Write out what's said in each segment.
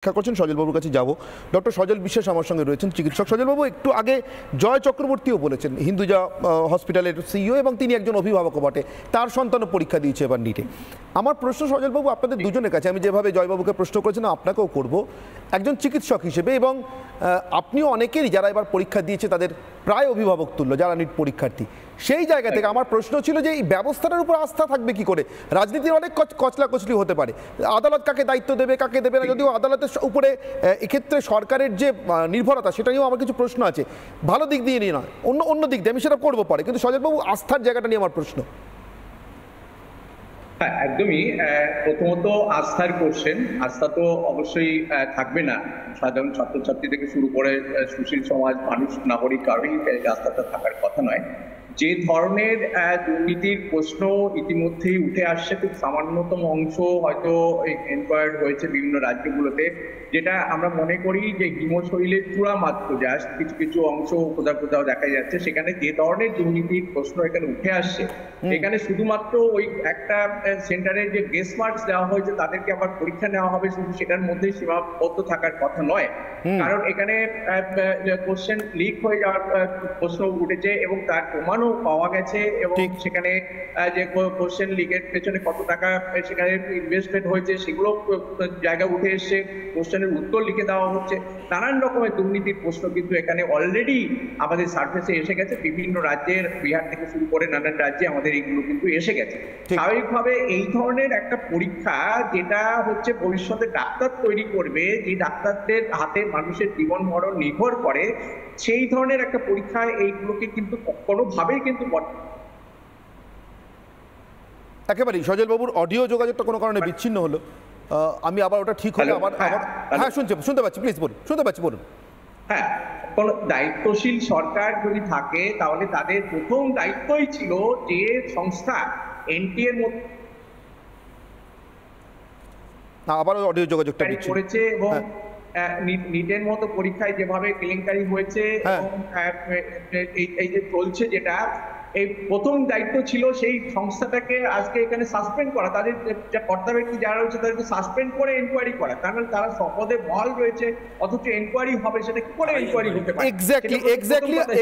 ব্যাখ্যা করছেন সজলবাবুর কাছে যাব। ডক্টর সজল বিশ্বাস আমার সঙ্গে রয়েছেন, চিকিৎসক। সজলবাবু, একটু আগে জয় চক্রবর্তীও বলেছেন, হিন্দুজা হসপিটালের সিইও, এবং তিনি একজন অভিভাবকও বটে, তার সন্তানও পরীক্ষা দিয়েছে এবার নিটে। আমার প্রশ্ন সজলবাবু আপনাদের দুজনের কাছে, আমি যেভাবে জয়বাবুকে প্রশ্ন করেছেন আপনাকেও করব একজন চিকিৎসক হিসেবে, এবং আপনিও অনেকেরই যারা এবার পরীক্ষা দিয়েছে তাদের প্রায় অভিভাবক তুল্য যারা নিট পরীক্ষার্থী, সেই জায়গা থেকে আমার প্রশ্ন ছিল যে এই ব্যবস্থাটার উপর আস্থা থাকবে কি করে? রাজনীতির অনেক কচলাকচলি হতে পারে, আদালত কাকে দায়িত্ব দেবে কাকে দেবে না, যদিও আদালতের উপরে এক্ষেত্রে সরকারের যে নির্ভরতা সেটা নিয়েও আমার কিছু প্রশ্ন আছে, ভালো দিক দিয়ে নিয়ে নয়, অন্য দিক দিয়ে আমি সেটা করবো পরে, কিন্তু সজলবাবু আস্থার জায়গাটা নিয়ে আমার প্রশ্ন। হ্যাঁ, একদমই। প্রথমত আস্থার কোশ্চেন, আস্থা তো অবশ্যই থাকবে না। সাধারণ ছাত্রছাত্রী থেকে শুরু করে সুশীল সমাজ, মানুষ, নাগরিক কারোরই আস্থাটা থাকার কথা নয়। যে ধরনের দুর্নীতির প্রশ্ন ইতিমধ্যেই উঠে আসছে, খুব সামান্যতম অংশ হয়তো এনকোয়ার্ড হয়েছে বিভিন্ন রাজ্যগুলোতে, যেটা আমরা মনে করি যে হিমশৈলের চূড়া মাত্র, জাস্ট কিছু কিছু অংশ কোথাও কোথাও দেখা যাচ্ছে। সেখানে যে ধরনের দুর্নীতির প্রশ্ন এখানে উঠে আসছে, এখানে শুধুমাত্র ওই একটা সেন্টারে যে গেস্ট মার্কস দেওয়া হয়েছে তাদেরকে আবার পরীক্ষা নেওয়া হবে, শুধু সেটার মধ্যেই সীমাবদ্ধ থাকার কথা নয়। কারণ এখানে কোশ্চেন লিক হয়ে যাওয়ার প্রশ্ন উঠেছে এবং তার প্রমাণও পাওয়া গেছে, এবং সেখানে যে কোশ্চেন লিকের পেছনে কত টাকা সেখানে ইনভেস্টমেন্ট হয়েছে সেগুলো জায়গা উঠে এসছে, কোশ্চেনের উত্তর লিখে দেওয়া হচ্ছে। নানান রকমের দুর্নীতির প্রশ্ন কিন্তু এখানে অলরেডি আমাদের সার্ফেসে এসে গেছে। বিভিন্ন রাজ্যের, বিহার থেকে শুরু করে নানান রাজ্যে আমাদের এইগুলো কিন্তু এসে গেছে। স্বাভাবিকভাবে এই ধরনের একটা পরীক্ষা, যেটা হচ্ছে ভবিষ্যতে ডাক্তার তৈরি করবে, যে ডাক্তারদের হাতে মানুষের জীবন মরণ নির্ভর করে, সেই ধরনের একটা পরীক্ষায় এইগুলোকে কিন্তু কোনোভাবেই কিন্তু একেবারেই সজলবাবুর অডিও যোগাযোগটা কোনো কারণে বিচ্ছিন্ন হলো, আমি আবার ওটা ঠিক হলে আবার হ্যাঁ শুনতে পাচ্ছি, প্লিজ বলুন, শুনতে পাচ্ছি, বলুন। হ্যাঁ, কোন দায়িত্বশীল সরকার যদি থাকে তাহলে তাদের প্রথম দায়িত্বই ছিল যে সংস্থা এনটি এর মধ্যে আবার অডিও যোগাযোগটা করেছে, এবং নিটের মতো পরীক্ষায় যেভাবে কেলেঙ্কারি হয়েছে এবং এই যে চলছে, যেটা এই প্রথম দায়িত্ব ছিল সেই সংস্থাটাকে আজকে এখানে সাসপেন্ড করা, তাদের কর্তা ব্যক্তি যারা রয়েছে তাদেরকে সাসপেন্ড করে এনকোয়ারি করা। তার মানে তারা শপথে বহাল রয়েছে, অথচ এনকোয়ারি হবে, সেটা কি করে এনকোয়ারি হতে পারে?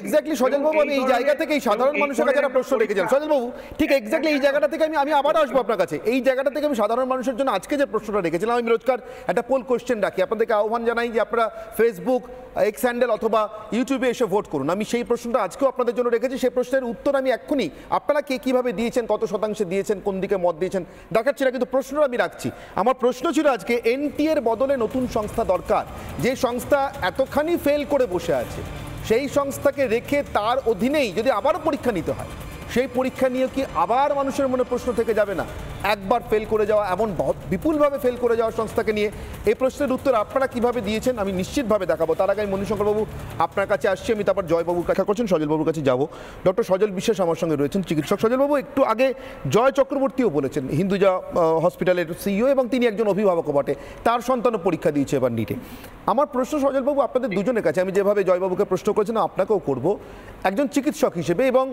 এক্স্যাক্টলি সজলবাবু, আমি এই জায়গা থেকে এই সাধারণ মানুষের কাছে একটা প্রশ্ন রেখেছিলাম সজলবাবু, ঠিক এক্স্যাক্টলি এই জায়গাটা থেকে আমি আবার আসবো আপনার কাছে। এই জায়গাটা থেকে আমি সাধারণ মানুষের জন্য আজকে যে প্রশ্নটা রেখেছিলাম, আমি রোজকার একটা পোল কোশ্চেন রাখি, আপনাদেরকে আহ্বান জানাই যে আপনারা ফেসবুক, এক্স হ্যান্ডেল অথবা ইউটিউবে এসে ভোট করুন। আমি সেই প্রশ্নটা আজকেও আপনাদের জন্য রেখেছি, সেই প্রশ্নের উত্তর আমি এক্ষুনি আপনারা কে কিভাবে দিয়েছেন, কত শতাংশে দিয়েছেন, কোন দিকে মত দিয়েছেন দেখাচ্ছি না, কিন্তু প্রশ্নটা আমি রাখছি। আমার প্রশ্ন ছিল আজকে এনটি এর বদলে নতুন সংস্থা দরকার, যে সংস্থা এতখানি ফেল করে বসে আছে, সেই সংস্থাকে রেখে তার অধীনেই যদি আবারও পরীক্ষা নিতে হয়, সেই পরীক্ষা নিয়ে কি আবার মানুষের মনে প্রশ্ন থেকে যাবে না? একবার ফেল করে যাওয়া, এমন বিপুলভাবে ফেল করে যাওয়ার সংস্থাকে নিয়ে এই প্রশ্নের উত্তর আপনারা কিভাবে দিয়েছেন আমি নিশ্চিতভাবে দেখাবো। তার আগে আমি মণিশঙ্করবাবু আপনার কাছে আসছি, আমি তারপর জয়বাবুর ব্যাখ্যা করছেন সজলবাবুর কাছে যাব। ডক্টর সজল বিশ্বাস আমার সঙ্গে রয়েছেন, চিকিৎসক। সজলবাবু, একটু আগে জয় চক্রবর্তীও বলেছেন, হিন্দুজা হসপিটালের সিইও, এবং তিনি একজন অভিভাবকও বটে, তার সন্তানও পরীক্ষা দিয়েছে এবার নিটে। আমার প্রশ্ন সজলবাবু আপনাদের দুজনের কাছে, আমি যেভাবে জয়বাবুকে প্রশ্ন করেছেন আপনাকেও করব একজন চিকিৎসক হিসেবে, এবং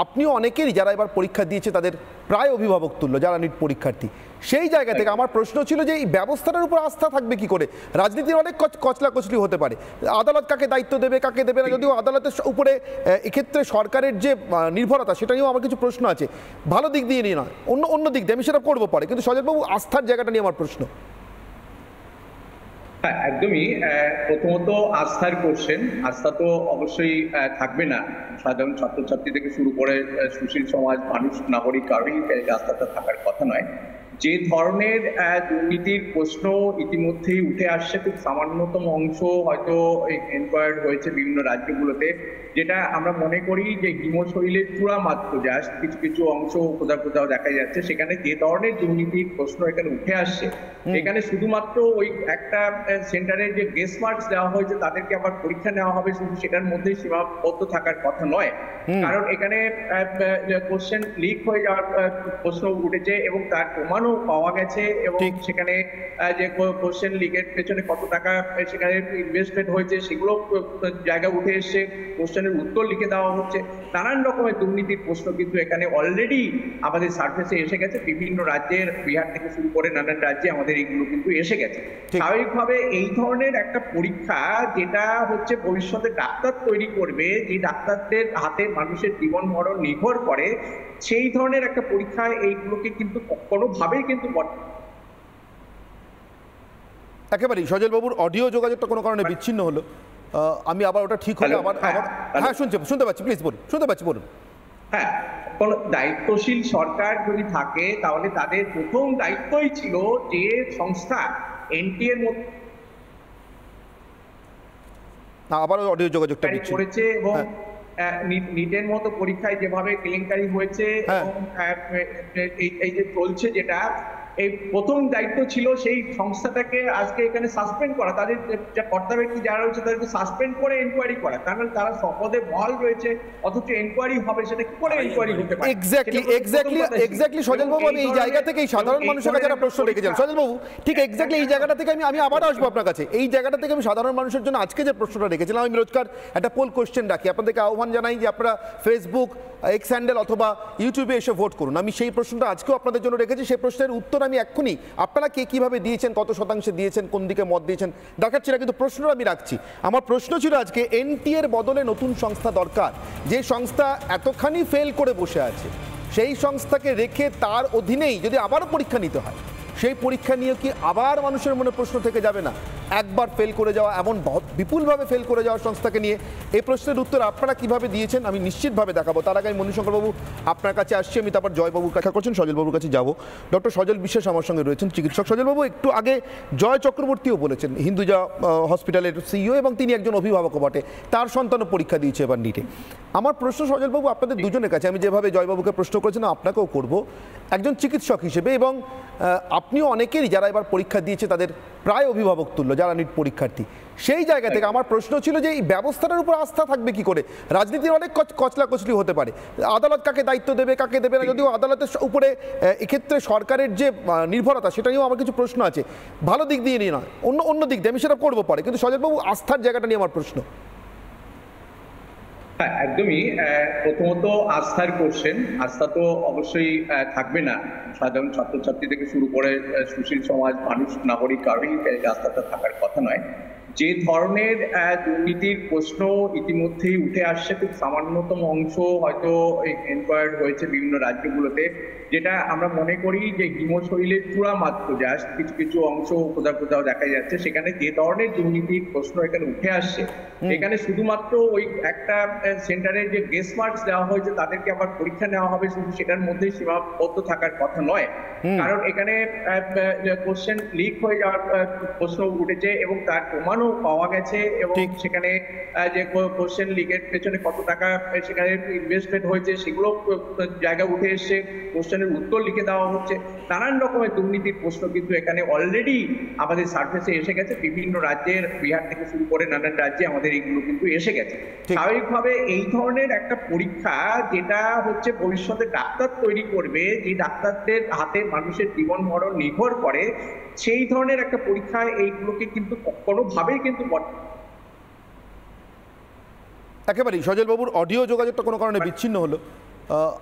আপনিও অনেকেরই যারা এবার পরীক্ষা দিয়েছে তাদের প্রায় অভিভাবক তুল্য যারা নিট পরীক্ষার্থী, সেই জায়গা থেকে আমার প্রশ্ন ছিল যে এই ব্যবস্থাটার উপর আস্থা থাকবে কি করে? রাজনীতির অনেক কচলাকচলি হতে পারে, আদালত কাকে দায়িত্ব দেবে কাকে দেবে না, যদিও আদালতের উপরে এক্ষেত্রে সরকারের যে নির্ভরতা সেটা নিয়েও আমার কিছু প্রশ্ন আছে, ভালো দিক দিয়ে নিয়ে নয়, অন্য দিক দিয়ে আমি সেটা করবো পরে, কিন্তু সজলবাবু আস্থার জায়গাটা নিয়ে আমার প্রশ্ন। হ্যাঁ, একদমই। প্রথমত আস্থার কোশ্চেন, আস্থা তো অবশ্যই থাকবে না। সাধারণ ছাত্রছাত্রী থেকে শুরু করে সুশীল সমাজ, মানুষ, নাগরিক কারোরই আস্থাটা থাকার কথা নয়। যে ধরনের দুর্নীতির প্রশ্ন ইতিমধ্যেই উঠে আসছে, খুব সামান্যতম অংশ হয়তো এনকোয়ার্ড হয়েছে বিভিন্ন রাজ্যগুলোতে, যেটা আমরা মনে করি যে হিমশৈলের চূড়া মাত্র, জাস্ট কিছু কিছু অংশ কোথাও কোথাও দেখা যাচ্ছে। সেখানে যে ধরনের দুর্নীতির প্রশ্ন এখানে উঠে আসছে, এখানে শুধুমাত্র ওই একটা সেন্টারে যে গেস্ট মার্কস দেওয়া হয়েছে তাদেরকে আবার পরীক্ষা নেওয়া হবে, শুধু সেটার মধ্যেই সীমাবদ্ধ থাকার কথা নয়। কারণ এখানে কোশ্চেন লিক হয়ে যাওয়ার প্রশ্ন উঠেছে এবং তার প্রমাণও প্রমাণও পাওয়া গেছে এবং ঠিক। সেখানে যে কোশ্চেন লিকের পেছনে কত টাকা সেখানে ইনভেস্টমেন্ট হয়েছে সেগুলো জায়গা উঠে এসছে, কোশ্চেনের উত্তর লিখে দেওয়া হচ্ছে, নানান রকমের দুর্নীতির প্রশ্ন কিন্তু এখানে অলরেডি আমাদের সার্ফেসে এসে গেছে। বিভিন্ন রাজ্যের, বিহার থেকে শুরু করে নানান রাজ্যে আমাদের এইগুলো কিন্তু এসে গেছে। ঠিক। স্বাভাবিকভাবে এই ধরনের একটা পরীক্ষা যেটা হচ্ছে ভবিষ্যতে ডাক্তার তৈরি করবে, যে ডাক্তারদের হাতে মানুষের জীবন মরণ নির্ভর করে, সেই ধরনের একটা পরীক্ষায় এইগুলোকে কিন্তু কোনোভাবেই কিন্তু একেবারেই সজল বাবুর অডিও যোগাযোগটা কোনো কারণে বিচ্ছিন্ন হলো। আমি আবার ওটা ঠিক হলে হ্যালো, আবার হ্যাঁ, হ্যাঁ শুনতে পাচ্ছি, প্লিজ বলুন, শুনতে পাচ্ছি, বলুন। হ্যাঁ, কোন দায়িত্বশীল সরকার যদি থাকে তাহলে তাদের প্রথম দায়িত্বই ছিল যে সংস্থা এনটিএর মধ্যে আবারও অডিও যোগাযোগটা বিচ্ছিন্ন করেছে এবং হ্যাঁ। নিটের মতো পরীক্ষায় যেভাবে কেলেঙ্কারি হয়েছে হ্যাঁ। এবং এই যে চলছে যেটা, এই প্রথম দায়িত্ব ছিল সেই সংস্থাটাকে আজকে এখানে সাসপেন্ড করা, তাদের যা কর্তাব্যক্তি যারা রয়েছে তাদেরকে সাসপেন্ড করে এনকোয়ারি করা, কারণ তারা শপথে বহাল রয়েছে, অথচ এনকোয়ারি হবে সেটা কি করে এনকোয়ারি হতে পারে? এক্স্যাক্টলি সজল বাবু, আমি এই জায়গা থেকে এই সাধারণ মানুষের কাছে একটা প্রশ্ন রেখেছিলাম সজল বাবু, ঠিক এক্স্যাক্টলি এই জায়গাটা থেকে আমি আবার আসবো আপনার কাছে। এই জায়গাটা থেকে আমি সাধারণ মানুষের জন্য আজকে যে প্রশ্নটা রেখেছিলাম, আমি রোজকার একটা পোল কোশ্চেন রাখি, আপনাদেরকে আহ্বান জানাই যে আপনারা ফেসবুক, এক্স হ্যান্ডেল অথবা ইউটিউবে এসে ভোট করুন। আমি সেই প্রশ্নটা আজকেও আপনাদের জন্য রেখেছি, সেই প্রশ্নের উত্তর আমি এক্ষুনি আপনারা কে কিভাবে দিয়েছেন, কত শতাংশে দিয়েছেন, কোন দিকে মত দিয়েছেন দেখাচ্ছি না, কিন্তু প্রশ্নটা আমি রাখছি। আমার প্রশ্ন ছিল আজকে এনটিএর বদলে নতুন সংস্থা দরকার, যে সংস্থা এতখানি ফেল করে বসে আছে, সেই সংস্থাকে রেখে তার অধীনেই যদি আবারও পরীক্ষা নিতে হয়, সেই পরীক্ষা নিয়ে কি আবার মানুষের মনে প্রশ্ন থেকে যাবে না? একবার ফেল করে যাওয়া, এমন বিপুলভাবে ফেল করে যাওয়া সংস্থাকে নিয়ে এই প্রশ্নের উত্তর আপনারা কিভাবে দিয়েছেন আমি নিশ্চিতভাবে দেখাবো। তার আগে আমি মণিশঙ্করবাবু আপনার কাছে আসছি, আমি তারপর জয়বাবুর দেখা করছেন, সজলবাবুর কাছে যাব। ডক্টর সজল বিশ্বাস আমার সঙ্গে রয়েছেন, চিকিৎসক। সজলবাবু, একটু আগে জয় চক্রবর্তীও বলেছেন, হিন্দুজা হসপিটালের সিইও, এবং তিনি একজন অভিভাবকও বটে, তার সন্তানও পরীক্ষা দিয়েছে এবার নিটে। আমার প্রশ্ন সজলবাবু আপনাদের দুজনের কাছে, আমি যেভাবে জয়বাবুকে প্রশ্ন করেছিলাম আপনাকেও করব একজন চিকিৎসক হিসেবে, এবং আপনিও অনেকেরই যারা এবার পরীক্ষা দিয়েছে তাদের প্রায় অভিভাবক তুল্য যারা নিট পরীক্ষার্থী, সেই জায়গা থেকে আমার প্রশ্ন ছিল যে এই ব্যবস্থাটার উপর আস্থা থাকবে কি করে? রাজনীতির অনেক কচলাকচলি হতে পারে, আদালত কাকে দায়িত্ব দেবে কাকে দেবে না, যদিও আদালতের উপরে এক্ষেত্রে সরকারের যে নির্ভরতা সেটা নিয়েও আমার কিছু প্রশ্ন আছে, ভালো দিক দিয়ে নিয়ে নয়, অন্য দিক দিয়ে আমি সেটা করবো পরে, কিন্তু সজলবাবু আস্থার জায়গাটা নিয়ে আমার প্রশ্ন। হ্যাঁ, একদমই। প্রথমত আস্থার কোশ্চেন, আস্থা তো অবশ্যই থাকবে না, সাধারণ ছাত্রছাত্রী থেকে শুরু করে সুশীল সমাজ, মানুষ, নাগরিক কারোরই আস্থাটা থাকার কথা নয়। যে ধরনের দুর্নীতির প্রশ্ন ইতিমধ্যেই উঠে আসছে, খুব সামান্যতম অংশ হয়তো এনকোয়ার্ড হয়েছে বিভিন্ন রাজ্যগুলোতে, যেটা আমরা মনে করি যে হিমশৈলের চূড়া মাত্র, জাস্ট কিছু কিছু অংশ কোথাও কোথাও দেখা যাচ্ছে। সেখানে যে ধরনের দুর্নীতির প্রশ্ন এখানে উঠে আসছে, এখানে শুধুমাত্র ওই একটা সেন্টারের যে গেস্ট মার্কস দেওয়া হয়েছে তাদেরকে আবার পরীক্ষা নেওয়া হবে, শুধু সেটার মধ্যেই সীমাবদ্ধ থাকার কথা নয়, কারণ এখানে কোশ্চেন লিক হয়ে যাওয়ার প্রশ্ন উঠেছে এবং তার প্রমাণও পাওয়া গেছে, এবং সেখানে যে কোশ্চেন লিকের পেছনে কত টাকা সেখানে ইনভেস্টমেন্ট হয়েছে সেগুলো জায়গা উঠে এসছে, কোশ্চেনের উত্তর লিখে দেওয়া হচ্ছে, নানান রকমের দুর্নীতির প্রশ্ন কিন্তু এখানে অলরেডি আমাদের সার্ফেসে এসে গেছে। বিভিন্ন রাজ্যের, বিহার থেকে শুরু করে নানান রাজ্যে আমাদের এইগুলো কিন্তু এসে গেছে। স্বাভাবিকভাবে এই ধরনের একটা পরীক্ষা যেটা হচ্ছে ভবিষ্যতে ডাক্তার তৈরি করবে, যে ডাক্তারদের হাতে মানুষের জীবন মরণ নির্ভর করে, সেই ধরনের একটা পরীক্ষায় এইগুলোকে কিন্তু কোনোভাবেই কিন্তু একেবারেই সজলবাবুর অডিও যোগাযোগটা কোনো কারণে বিচ্ছিন্ন হলো।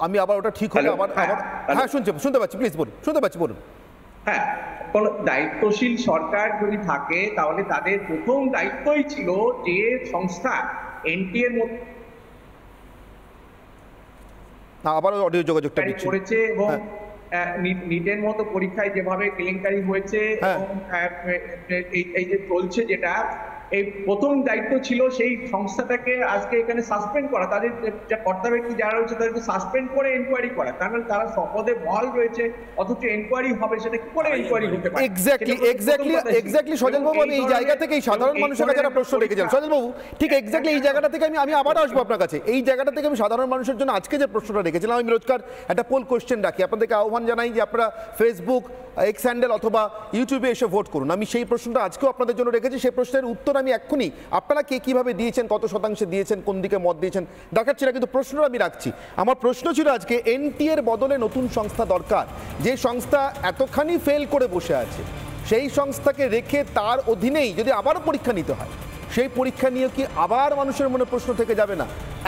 আমি আবার ওটা ঠিক হলে আবার হ্যাঁ শুনতে পাচ্ছি, প্লিজ বলুন, শুনতে পাচ্ছি, বলুন। হ্যাঁ, কোন দায়িত্বশীল সরকার যদি থাকে তাহলে তাদের প্রথম দায়িত্বই ছিল যে সংস্থা এনটিএর মধ্যে আবারও অডিও যোগাযোগটা করেছে এবং নিটের মতো পরীক্ষায় যেভাবে কেলেঙ্কারি হয়েছে এবং এই যে চলছে যেটা, এই প্রথম দায়িত্ব ছিল সেই সংস্থাটাকে আজকে এখানে সাসপেন্ড করা, তাদের যা কর্তাব্যক্তি যারা রয়েছে তাদেরকে সাসপেন্ড করে এনকোয়ারি করা, কারণ তারা শপথে বহাল রয়েছে, অথচ এনকোয়ারি হবে সেটা কি করে এনকোয়ারি হতে পারে? এক্স্যাক্টলি সজলবাবু, আমি এই জায়গা থেকে এই সাধারণ মানুষের কাছে একটা প্রশ্ন রেখেছিলাম সজলবাবু, ঠিক এক্স্যাক্টলি এই জায়গাটা থেকে আমি আবার আসবো আপনার কাছে। এই জায়গাটা থেকে আমি সাধারণ মানুষের জন্য আজকে যে প্রশ্নটা রেখেছিলাম, আমি রোজকার একটা পোল কোশ্চেন রাখি, আপনাদেরকে আহ্বান জানাই যে আপনারা ফেসবুক, এক্স হ্যান্ডেল অথবা ইউটিউবে এসে ভোট করুন। আমি সেই প্রশ্নটা আজকেও আপনাদের জন্য রেখেছি, সেই প্রশ্নের উত্তর উত্তর আমি এক্ষুনি আপনারা কে কিভাবে দিয়েছেন, কত শতাংশে দিয়েছেন, কোন দিকে মত দিয়েছেন দেখাচ্ছি না, কিন্তু প্রশ্নটা আমি রাখছি। আমার প্রশ্ন ছিল আজকে এনটিএ এর বদলে নতুন সংস্থা দরকার, যে সংস্থা এতখানি ফেল করে বসে আছে সেই সংস্থাকে রেখে তার অধীনেই যদি আবারও পরীক্ষা নিতে হয়, সেই পরীক্ষা নিয়ে কি আবার মানুষের মনে প্রশ্ন থেকে যাবে না?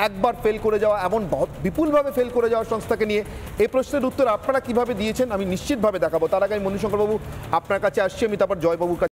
একবার ফেল করে যাওয়া, এমন বিপুলভাবে ফেল করে যাওয়া সংস্থাকে নিয়ে এই প্রশ্নের উত্তর আপনারা কিভাবে দিয়েছেন আমি নিশ্চিতভাবে দেখাবো। তার আগে আমি মণিশঙ্কর বাবু আপনার কাছে আসছি, আমি তারপর জয়বাবুর কাছে